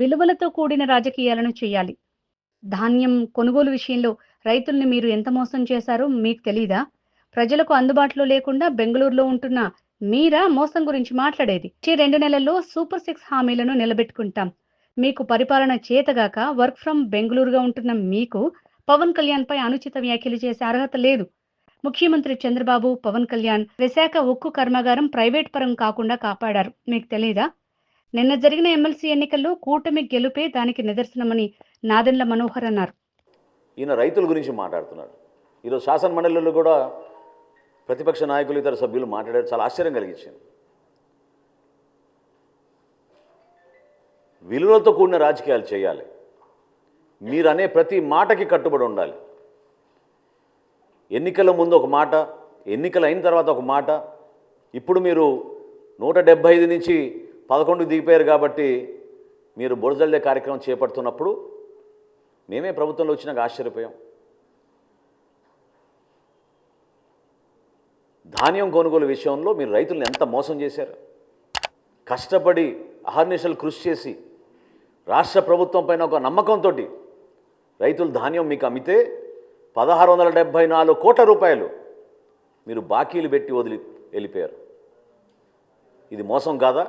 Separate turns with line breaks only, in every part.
విలువలతో కూడిన రాజకీయాలను చేయాలి. ధాన్యం కొనుగోలు విషయంలో రైతుల్ని మీరు ఎంత మోసం చేశారో మీకు తెలీదా? ప్రజలకు అందుబాటులో లేకుండా బెంగుళూరులో ఉంటున్న మీరా మోసం గురించి మాట్లాడేది? వచ్చే 2 నెలల్లో సూపర్ 6 హామీలను నిలబెట్టుకుంటాం. మీకు పరిపాలన చేతగాక వర్క్ ఫ్రమ్ బెంగుళూరుగా ఉంటున్న మీకు పవన్ కళ్యాణ్‌పై అనుచిత వ్యాఖ్యలు చేసే అర్హత లేదు. ముఖ్యమంత్రి చంద్రబాబు, పవన్ కళ్యాణ్ విశాఖ ఉక్కు కర్మాగారం ప్రైవేట్ పరం కాకుండా కాపాడారు. మీకు తెలీదా? నిన్న జరిగిన ఎమ్మెల్సీ ఎన్నికల్లో కూటమి గెలుపే దానికి నిదర్శనమని నాదెండ్ల మనోహర్ అన్నారు.
ఈయన రైతుల గురించి మాట్లాడుతున్నాడు. ఈరోజు శాసన మండలిలో కూడా ప్రతిపక్ష నాయకులు ఇతర సభ్యులు మాట్లాడారు. చాలా ఆశ్చర్యం కలిగించింది. విలువలతో కూడిన రాజకీయాలు చేయాలి. మీరు అనే ప్రతి మాటకి కట్టుబడి ఉండాలి. ఎన్నికల ముందు ఒక మాట, ఎన్నికలు అయిన తర్వాత ఒక మాట. ఇప్పుడు మీరు 175 నుంచి 11 దిగిపోయారు కాబట్టి మీరు బురజల్లే కార్యక్రమం చేపడుతున్నప్పుడు మేమే ప్రభుత్వంలో వచ్చినాక ఆశ్చర్యపోయాం. ధాన్యం కొనుగోలు విషయంలో మీరు రైతులను ఎంత మోసం చేశారు. కష్టపడి అహర్నిశలు కృషి చేసి రాష్ట్ర ప్రభుత్వం పైన ఒక నమ్మకంతో రైతులు ధాన్యం మీకు అమ్మితే 1674 కోట్ల రూపాయలు మీరు బాకీలు పెట్టి వదిలి వెళ్ళిపోయారు. ఇది మోసం కాదా?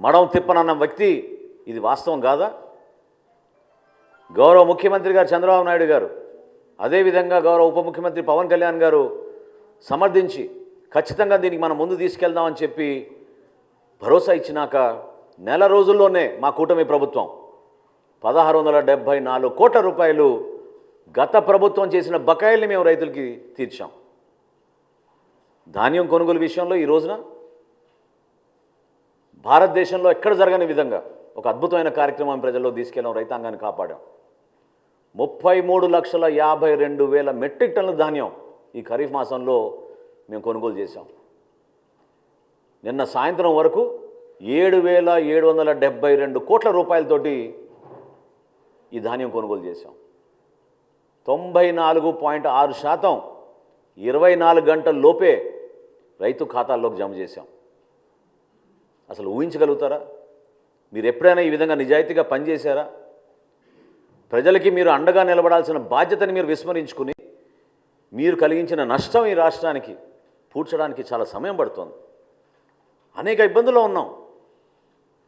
మడం తిప్పనన్న వ్యక్తి ఇది వాస్తవం కాదా? గౌరవ ముఖ్యమంత్రి గారు చంద్రబాబు నాయుడు గారు, అదేవిధంగా గౌరవ ఉప ముఖ్యమంత్రి పవన్ కళ్యాణ్ గారు సమర్థించి ఖచ్చితంగా దీనికి మనం ముందు తీసుకెళ్దామని చెప్పి భరోసా ఇచ్చినాక నెల రోజుల్లోనే మా కూటమి ప్రభుత్వం 1674 కోట్ల రూపాయలు గత ప్రభుత్వం చేసిన బకాయిల్ని మేము రైతులకి తీర్చాం. ధాన్యం కొనుగోలు విషయంలో ఈ రోజున భారతదేశంలో ఎక్కడ జరగని విధంగా ఒక అద్భుతమైన కార్యక్రమం ప్రజల్లో తీసుకెళ్ళాం. రైతాంగాన్ని కాపాడాం. 33,52,000 మెట్రిక్ టన్నుల ధాన్యం ఈ ఖరీఫ్ మాసంలో మేము కొనుగోలు చేశాం. నిన్న సాయంత్రం వరకు 7,772 కోట్ల రూపాయలతోటి ఈ ధాన్యం కొనుగోలు చేశాం. 94.6% 24 గంటల లోపే రైతు ఖాతాల్లోకి జమ చేశాం. అసలు ఊహించగలుగుతారా? మీరు ఎప్పుడైనా ఈ విధంగా నిజాయితీగా పనిచేశారా? ప్రజలకి మీరు అండగా నిలబడాల్సిన బాధ్యతని మీరు విస్మరించుకుని మీరు కలిగించిన నష్టం ఈ రాష్ట్రానికి పూడ్చడానికి చాలా సమయం పడుతోంది. అనేక ఇబ్బందుల్లో ఉన్నాం.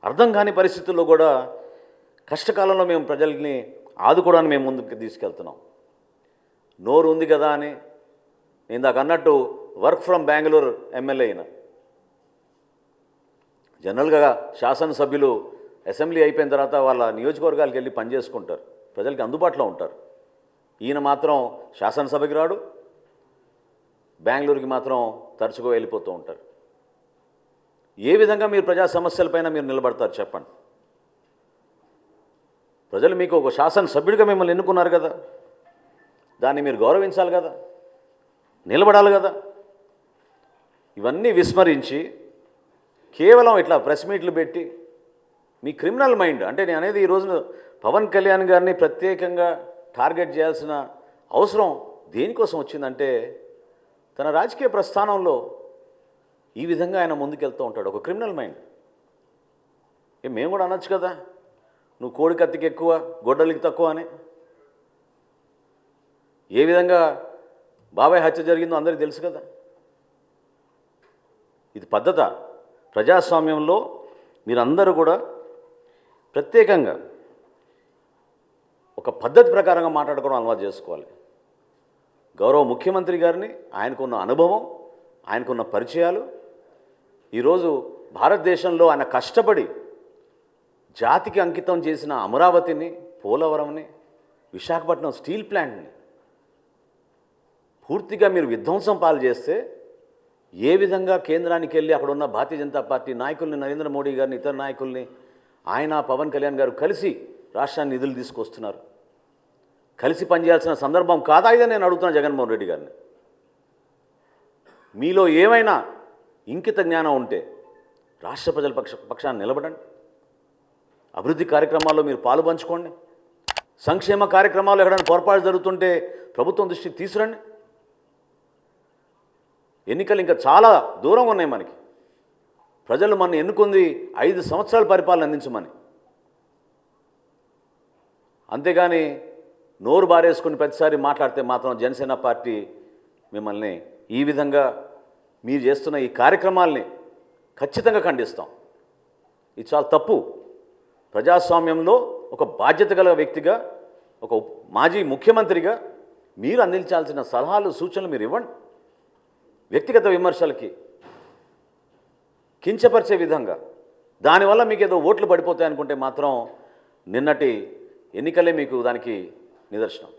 అర్థం కాని పరిస్థితుల్లో కూడా కష్టకాలంలో మేము ప్రజల్ని ఆదుకోవడానికి మేము ముందుకు తీసుకెళ్తున్నాం. నోరు ఉంది కదా అని నేను ఇందాక అన్నట్టు వర్క్ ఫ్రమ్ బెంగళూరు ఎమ్మెల్యే అయినా. జనరల్గా శాసనసభ్యులు అసెంబ్లీ అయిపోయిన తర్వాత వాళ్ళ నియోజకవర్గాలకు వెళ్ళి పనిచేసుకుంటారు, ప్రజలకి అందుబాటులో ఉంటారు. ఈయన మాత్రం శాసనసభకి రాడు, బెంగళూరుకి మాత్రం తరచుగా వెళ్ళిపోతూ ఉంటారు. ఏ విధంగా మీరు ప్రజా సమస్యలపైన మీరు నిలబడతారు చెప్పండి? ప్రజలు మీకు ఒక శాసనసభ్యుడిగా మిమ్మల్ని ఎన్నుకున్నారు కదా, దాన్ని మీరు గౌరవించాలి కదా, నిలబడాలి కదా. ఇవన్నీ విస్మరించి కేవలం ఇట్లా ప్రెస్ మీట్లు పెట్టి మీ క్రిమినల్ మైండ్, అంటే నేను అనేది ఈ రోజున పవన్ కళ్యాణ్ గారిని ప్రత్యేకంగా టార్గెట్ చేయాల్సిన అవసరం దేనికోసం వచ్చిందంటే తన రాజకీయ ప్రస్థానంలో ఈ విధంగా ఆయన ముందుకెళ్తూ ఉంటాడు. ఒక క్రిమినల్ మైండ్. మేము కూడా అనొచ్చు కదా, నువ్వు కోడి కత్తికి ఎక్కువ గొడ్డలికి తక్కువ అని. ఏ విధంగా బాబాయ్ హత్య జరిగిందో అందరికీ తెలుసు కదా. ఇది పద్ధత? ప్రజాస్వామ్యంలో మీరందరూ కూడా ప్రత్యేకంగా ఒక పద్ధతి ప్రకారంగా మాట్లాడుకోవడం అలవాటు చేసుకోవాలి. గౌరవ ముఖ్యమంత్రి గారిని, ఆయనకున్న అనుభవం, ఆయనకున్న పరిచయాలు, ఈరోజు భారతదేశంలో ఆయన కష్టపడి జాతికి అంకితం చేసిన అమరావతిని, పోలవరంని, విశాఖపట్నం స్టీల్ ప్లాంట్ని పూర్తిగా మీరు విధ్వంసం పాలు చేస్తే ఏ విధంగా కేంద్రానికి వెళ్ళి అక్కడ ఉన్న భారతీయ జనతా పార్టీ నాయకుల్ని, నరేంద్ర మోడీ గారిని, ఇతర నాయకుల్ని, ఆయన పవన్ కళ్యాణ్ గారు కలిసి రాష్ట్రాన్ని నిధులు తీసుకొస్తున్నారు. కలిసి పనిచేయాల్సిన సందర్భం కాదా ఇదని నేను అడుగుతున్నా జగన్మోహన్ రెడ్డి గారిని. మీలో ఏమైనా ఇంకిత జ్ఞానం ఉంటే రాష్ట్ర ప్రజల పక్షాన్ని నిలబడండి. అభివృద్ధి కార్యక్రమాల్లో మీరు పాలు పంచుకోండి. సంక్షేమ కార్యక్రమాలు ఎక్కడైనా పొరపాటు జరుగుతుంటే ప్రభుత్వం దృష్టికి తీసుకురండి. ఎన్నికలు ఇంకా చాలా దూరంగా ఉన్నాయి మనకి. ప్రజలు మన ఎన్నుకుంది 5 సంవత్సరాల పరిపాలన అందించమని. అంతేగాని నోరు బారేసుకుని ప్రతిసారి మాట్లాడితే మాత్రం జనసేన పార్టీ మిమ్మల్ని ఈ విధంగా మీరు చేస్తున్న ఈ కార్యక్రమాల్ని ఖచ్చితంగా ఖండిస్తాం. ఇది చాలా తప్పు. ప్రజాస్వామ్యంలో ఒక బాధ్యత గల వ్యక్తిగా, ఒక మాజీ ముఖ్యమంత్రిగా మీరు అందించాల్సిన సలహాలు సూచనలు మీరు ఇవ్వండి. వ్యక్తిగత విమర్శలకి కించపరిచే విధంగా దానివల్ల మీకు ఏదో ఓట్లు పడిపోతాయి అనుకుంటే మాత్రం నిన్నటి ఎన్నికలే మీకు దానికి నిదర్శనం.